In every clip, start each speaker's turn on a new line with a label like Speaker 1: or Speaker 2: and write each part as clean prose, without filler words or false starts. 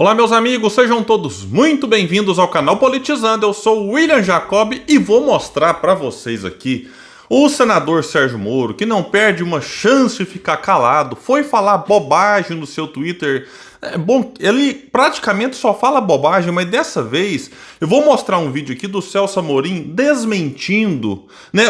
Speaker 1: Olá meus amigos, sejam todos muito bem-vindos ao canal Politizando. Eu sou o William Jacob e vou mostrar para vocês aqui o senador Sérgio Moro, que não perde uma chance de ficar calado, foi falar bobagem no seu Twitter. Bom, ele praticamente só fala bobagem, mas dessa vez eu vou mostrar um vídeo aqui do Celso Amorim desmentindo,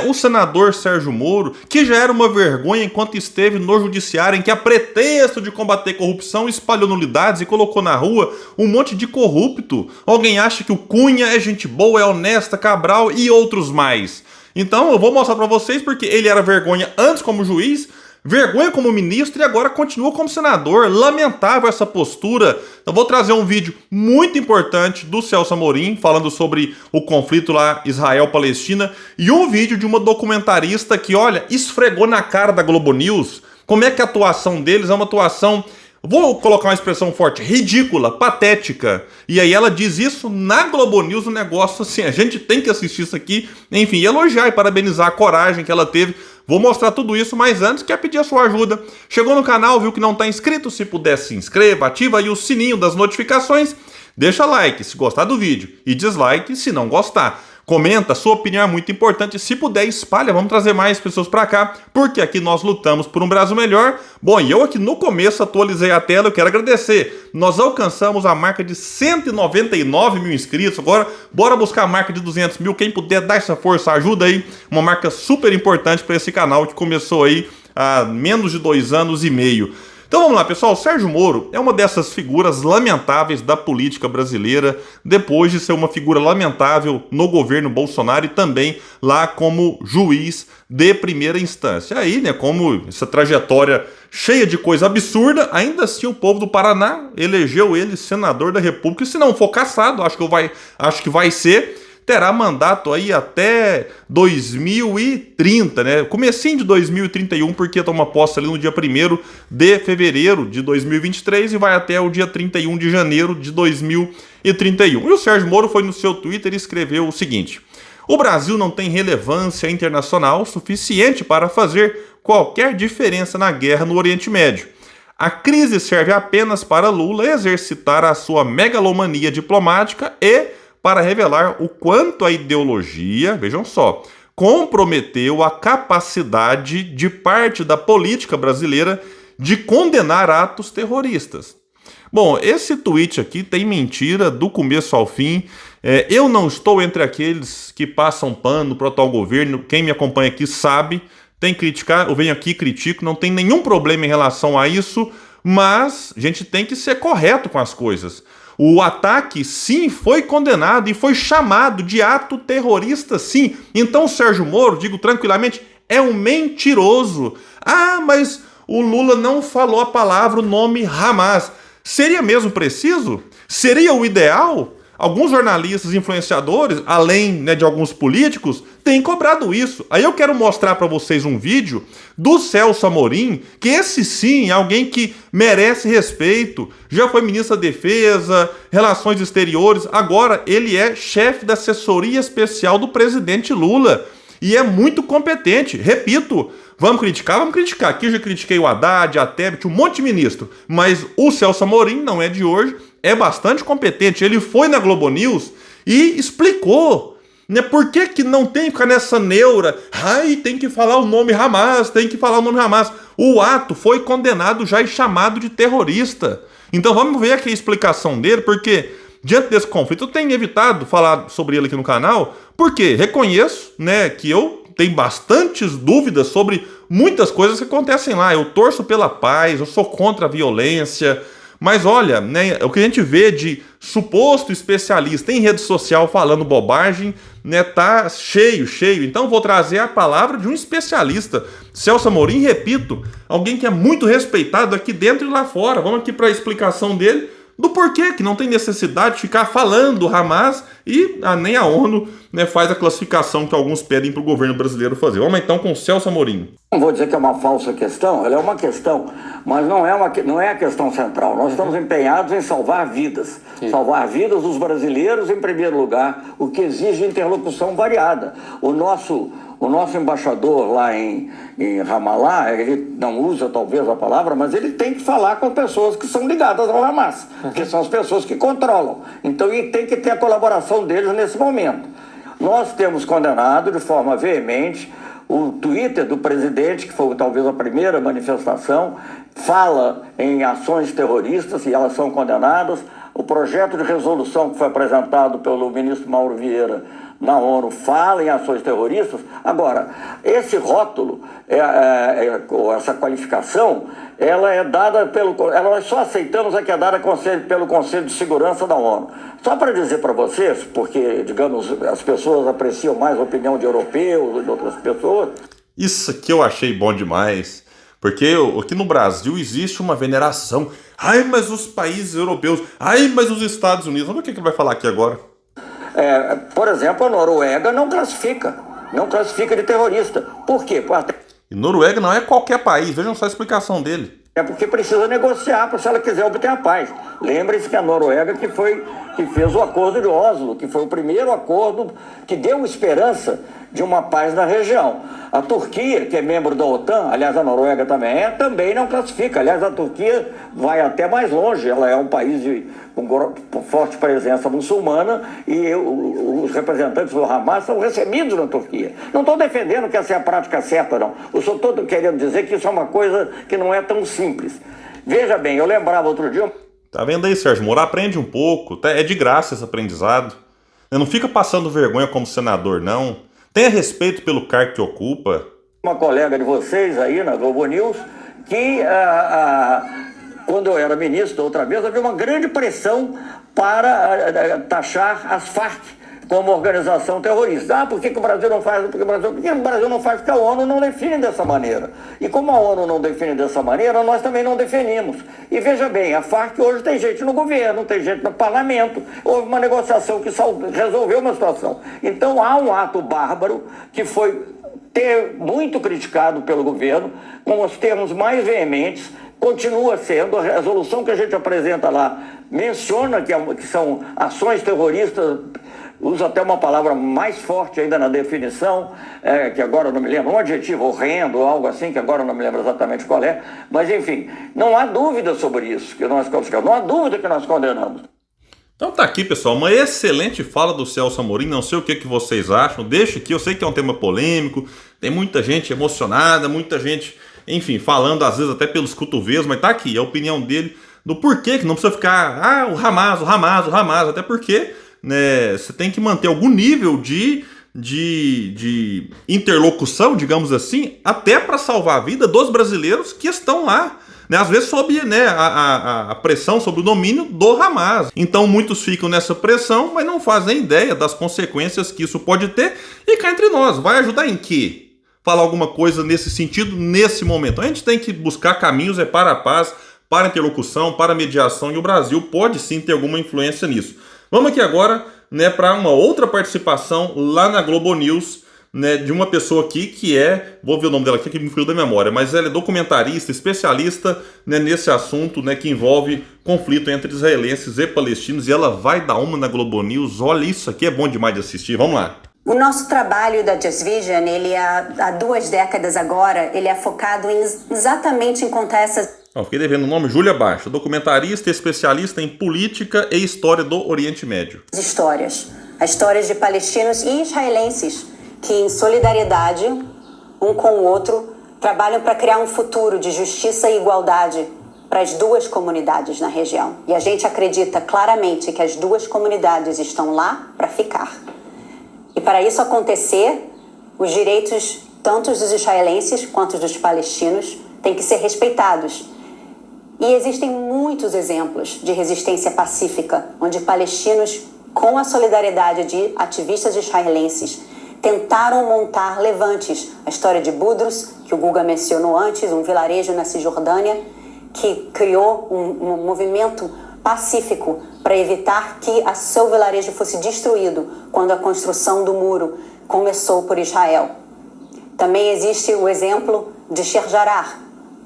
Speaker 1: o senador Sérgio Moro, que já era uma vergonha enquanto esteve no judiciário, em que a pretexto de combater corrupção espalhou nulidades e colocou na rua um monte de corrupto. Alguém acha que o Cunha é gente boa, é honesta, Cabral e outros mais. Então eu vou mostrar para vocês porque ele era vergonha antes como juiz, vergonha como ministro e agora continua como senador. Lamentável essa postura. Eu vou trazer um vídeo muito importante do Celso Amorim falando sobre o conflito lá Israel-Palestina e um vídeo de uma documentarista que, olha, esfregou na cara da Globo News como é que a atuação deles é uma atuação, vou colocar uma expressão forte, ridícula, patética. E aí ela diz isso na Globo News, um negócio assim, a gente tem que assistir isso aqui, enfim, elogiar e parabenizar a coragem que ela teve. Vou mostrar tudo isso, mas antes quer pedir a sua ajuda. Chegou no canal, viu que não está inscrito? Se puder, se inscreva, ativa aí o sininho das notificações, deixa like se gostar do vídeo e dislike se não gostar. Comenta, sua opinião é muito importante. Se puder, espalha, vamos trazer mais pessoas para cá, porque aqui nós lutamos por um Brasil melhor. Bom, e eu aqui no começo atualizei a tela, eu quero agradecer. Nós alcançamos a marca de 199 mil inscritos, agora bora buscar a marca de 200 mil. Quem puder dar essa força, ajuda aí. Uma marca super importante para esse canal que começou aí há menos de 2 anos e meio. Então vamos lá, pessoal. Sérgio Moro é uma dessas figuras lamentáveis da política brasileira, depois de ser uma figura lamentável no governo Bolsonaro e também lá como juiz de primeira instância. Aí, como essa trajetória cheia de coisa absurda, ainda assim o povo do Paraná elegeu ele senador da República, e se não for cassado, acho que vai ser, terá mandato aí até 2030, comecinho de 2031, porque toma posse ali no dia 1º de fevereiro de 2023 e vai até o dia 31 de janeiro de 2031. E o Sérgio Moro foi no seu Twitter e escreveu o seguinte: o Brasil não tem relevância internacional suficiente para fazer qualquer diferença na guerra no Oriente Médio. A crise serve apenas para Lula exercitar a sua megalomania diplomática e para revelar o quanto a ideologia, vejam só, comprometeu a capacidade de parte da política brasileira de condenar atos terroristas. Bom, esse tweet aqui tem mentira do começo ao fim. Eu não estou entre aqueles que passam pano para o atual governo. Quem me acompanha aqui sabe, tem que criticar, eu venho aqui e critico, não tem nenhum problema em relação a isso, mas a gente tem que ser correto com as coisas. O ataque, sim, foi condenado e foi chamado de ato terrorista, sim. Então o Sérgio Moro, digo tranquilamente, é um mentiroso. Ah, mas o Lula não falou a palavra, o nome Hamas. Seria mesmo preciso? Seria o ideal? Alguns jornalistas, influenciadores, além de alguns políticos, têm cobrado isso. Aí eu quero mostrar para vocês um vídeo do Celso Amorim, que esse sim é alguém que merece respeito. Já foi ministro da Defesa, Relações Exteriores, agora ele é chefe da assessoria especial do presidente Lula. E é muito competente. Repito, vamos criticar? Vamos criticar. Aqui eu já critiquei o Haddad, a Tebet, um monte de ministro. Mas o Celso Amorim não é de hoje, é bastante competente. Ele foi na Globo News e explicou, por que não tem que ficar nessa neura. Ai, tem que falar o nome Hamas, tem que falar o nome Hamas. O ato foi condenado já e chamado de terrorista. Então vamos ver aqui a explicação dele, porque diante desse conflito eu tenho evitado falar sobre ele aqui no canal, porque reconheço que eu tenho bastantes dúvidas sobre muitas coisas que acontecem lá. Eu torço pela paz, eu sou contra a violência, mas olha, o que a gente vê de suposto especialista em rede social falando bobagem, tá cheio. Então vou trazer a palavra de um especialista, Celso Amorim, repito, alguém que é muito respeitado aqui dentro e lá fora. Vamos aqui para a explicação dele do porquê que não tem necessidade de ficar falando Hamas e nem a ONU faz a classificação que alguns pedem para o governo brasileiro fazer. Vamos então com o Celso Amorim.
Speaker 2: Não vou dizer que é uma falsa questão, ela é uma questão, mas não é a questão central. Nós estamos empenhados em salvar vidas. Sim. Salvar vidas dos brasileiros em primeiro lugar, o que exige interlocução variada. O nosso O nosso embaixador lá em Ramallah, ele não usa talvez a palavra, mas ele tem que falar com pessoas que são ligadas ao Hamas, que são as pessoas que controlam. Então, e tem que ter a colaboração deles nesse momento. Nós temos condenado de forma veemente o Twitter do presidente, que foi talvez a primeira manifestação, fala em ações terroristas e elas são condenadas. O projeto de resolução que foi apresentado pelo ministro Mauro Vieira na ONU fala em ações terroristas. Agora, esse rótulo, essa qualificação, ela é dada nós só aceitamos a que é dada pelo Conselho de Segurança da ONU. Só para dizer para vocês, porque, digamos, as pessoas apreciam mais a opinião de europeus ou de outras pessoas.
Speaker 1: Isso aqui eu achei bom demais, porque aqui no Brasil existe uma veneração. Ai, mas os países europeus, ai, mas os Estados Unidos. Vamos ver o que ele vai falar aqui agora.
Speaker 2: Por exemplo, a Noruega não classifica de terrorista. Por quê?
Speaker 1: E Noruega não é qualquer país, vejam só a explicação dele.
Speaker 2: É porque precisa negociar se ela quiser obter a paz. Lembre-se que a Noruega que fez o Acordo de Oslo, que foi o primeiro acordo que deu esperança de uma paz na região. A Turquia, que é membro da OTAN, aliás a Noruega também não classifica. Aliás, a Turquia vai até mais longe. Ela é um país com forte presença muçulmana e os representantes do Hamas são recebidos na Turquia. Não estou defendendo que essa é a prática certa, não. Eu só estou querendo dizer que isso é uma coisa que não é tão simples. Veja bem, eu lembrava outro dia...
Speaker 1: Tá vendo aí, Sérgio Moro? Aprende um pouco. É de graça esse aprendizado. Não fica passando vergonha como senador, não. Tenha respeito pelo cargo que ocupa.
Speaker 2: Uma colega de vocês aí na Globo News, que quando eu era ministro outra vez, havia uma grande pressão para taxar as Farc como organização terrorista. Por que o Brasil não faz? Porque o Brasil não faz, porque a ONU não define dessa maneira. E como a ONU não define dessa maneira, nós também não definimos. E veja bem, a Farc hoje tem gente no governo, tem gente no parlamento, houve uma negociação que resolveu uma situação. Então há um ato bárbaro que foi muito criticado pelo governo, com os termos mais veementes, continua sendo, a resolução que a gente apresenta lá menciona que são ações terroristas, usa até uma palavra mais forte ainda na definição, que agora eu não me lembro, um adjetivo horrendo, algo assim, que agora eu não me lembro exatamente qual é, mas enfim, não há dúvida sobre isso, não há dúvida que nós condenamos.
Speaker 1: Então tá aqui, pessoal, uma excelente fala do Celso Amorim, não sei o que vocês acham, deixa aqui, eu sei que é um tema polêmico, tem muita gente emocionada, muita gente, enfim, falando às vezes até pelos cotovelos, mas tá aqui, a opinião dele do porquê que não precisa ficar, o Hamas, até porque, né, você tem que manter algum nível de interlocução, digamos assim, até para salvar a vida dos brasileiros que estão lá, né, às vezes sob, né, a pressão sobre o domínio do Hamas. Então muitos ficam nessa pressão, mas não fazem ideia das consequências que isso pode ter. E cá entre nós, vai ajudar em quê? Falar alguma coisa nesse sentido, nesse momento. A gente tem que buscar caminhos para a paz, para a interlocução, para a mediação, e o Brasil pode sim ter alguma influência nisso. Vamos aqui agora, né, para uma outra participação lá na Globo News, né, de uma pessoa aqui que vou ver o nome dela aqui que me fugiu da memória, mas ela é documentarista, especialista, né, nesse assunto, né, que envolve conflito entre israelenses e palestinos, e ela vai dar uma na Globo News. Olha, isso aqui é bom demais de assistir, vamos lá.
Speaker 3: O nosso trabalho da Just Vision, ele há 2 décadas agora, ele é focado exatamente em contar essas...
Speaker 1: Fiquei devendo o nome, Júlia Baixa, documentarista e especialista em política e história do Oriente Médio.
Speaker 3: As histórias de palestinos e israelenses que, em solidariedade, um com o outro, trabalham para criar um futuro de justiça e igualdade para as 2 comunidades na região. E a gente acredita claramente que as 2 comunidades estão lá para ficar. E para isso acontecer, os direitos tanto dos israelenses quanto dos palestinos têm que ser respeitados. E existem muitos exemplos de resistência pacífica, onde palestinos, com a solidariedade de ativistas israelenses, tentaram montar levantes. A história de Budrus, que o Guga mencionou antes, um vilarejo na Cisjordânia, que criou um movimento pacífico para evitar que seu vilarejo fosse destruído quando a construção do muro começou por Israel. Também existe o exemplo de Sheikh Jarrah,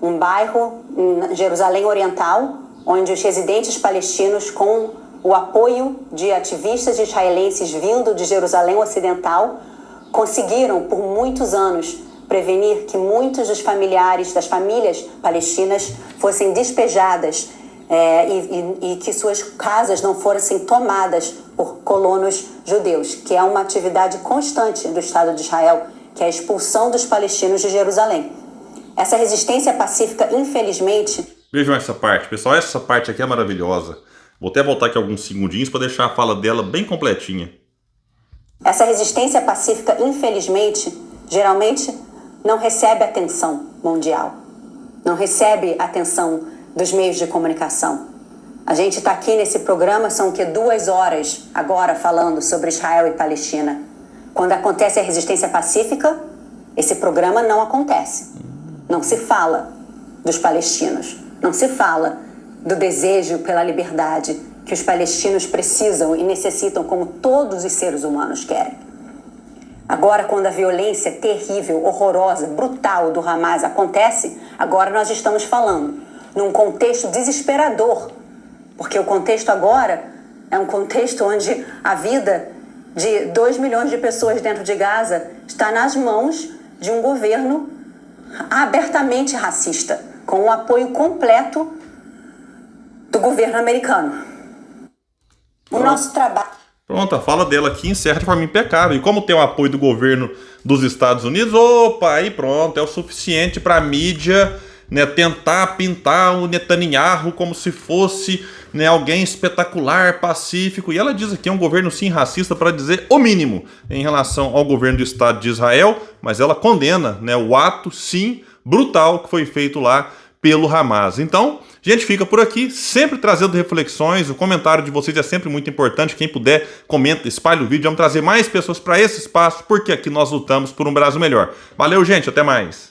Speaker 3: um bairro em Jerusalém Oriental, onde os residentes palestinos, com o apoio de ativistas israelenses vindo de Jerusalém Ocidental, conseguiram por muitos anos prevenir que muitos dos familiares das famílias palestinas fossem despejadas e que suas casas não fossem tomadas por colonos judeus, que é uma atividade constante do Estado de Israel, que é a expulsão dos palestinos de Jerusalém. Essa resistência pacífica, infelizmente...
Speaker 1: Vejam essa parte, pessoal, essa parte aqui é maravilhosa. Vou até voltar aqui alguns segundinhos para deixar a fala dela bem completinha.
Speaker 3: Essa resistência pacífica, infelizmente, geralmente não recebe atenção mundial, não recebe atenção dos meios de comunicação. A gente está aqui nesse programa, são 2 horas agora falando sobre Israel e Palestina. Quando acontece a resistência pacífica, esse programa não acontece. Não se fala dos palestinos, não se fala do desejo pela liberdade que os palestinos precisam e necessitam, como todos os seres humanos querem. Agora, quando a violência terrível, horrorosa, brutal do Hamas acontece, agora nós estamos falando num contexto desesperador, porque o contexto agora é um contexto onde a vida de 2 milhões de pessoas dentro de Gaza está nas mãos de um governo abertamente racista, com o apoio completo do governo americano. O nosso trabalho...
Speaker 1: Pronto, a fala dela aqui encerra de forma impecável. E como tem o apoio do governo dos Estados Unidos, opa, aí pronto, é o suficiente para a mídia, né, tentar pintar o Netanyahu como se fosse, né, alguém espetacular, pacífico. E ela diz aqui é um governo sim racista, para dizer o mínimo em relação ao governo do Estado de Israel, mas ela condena, né, o ato sim brutal que foi feito lá pelo Hamas. Então, a gente fica por aqui, sempre trazendo reflexões, o comentário de vocês é sempre muito importante, quem puder, comenta, espalhe o vídeo, vamos trazer mais pessoas para esse espaço, porque aqui nós lutamos por um Brasil melhor. Valeu, gente, até mais!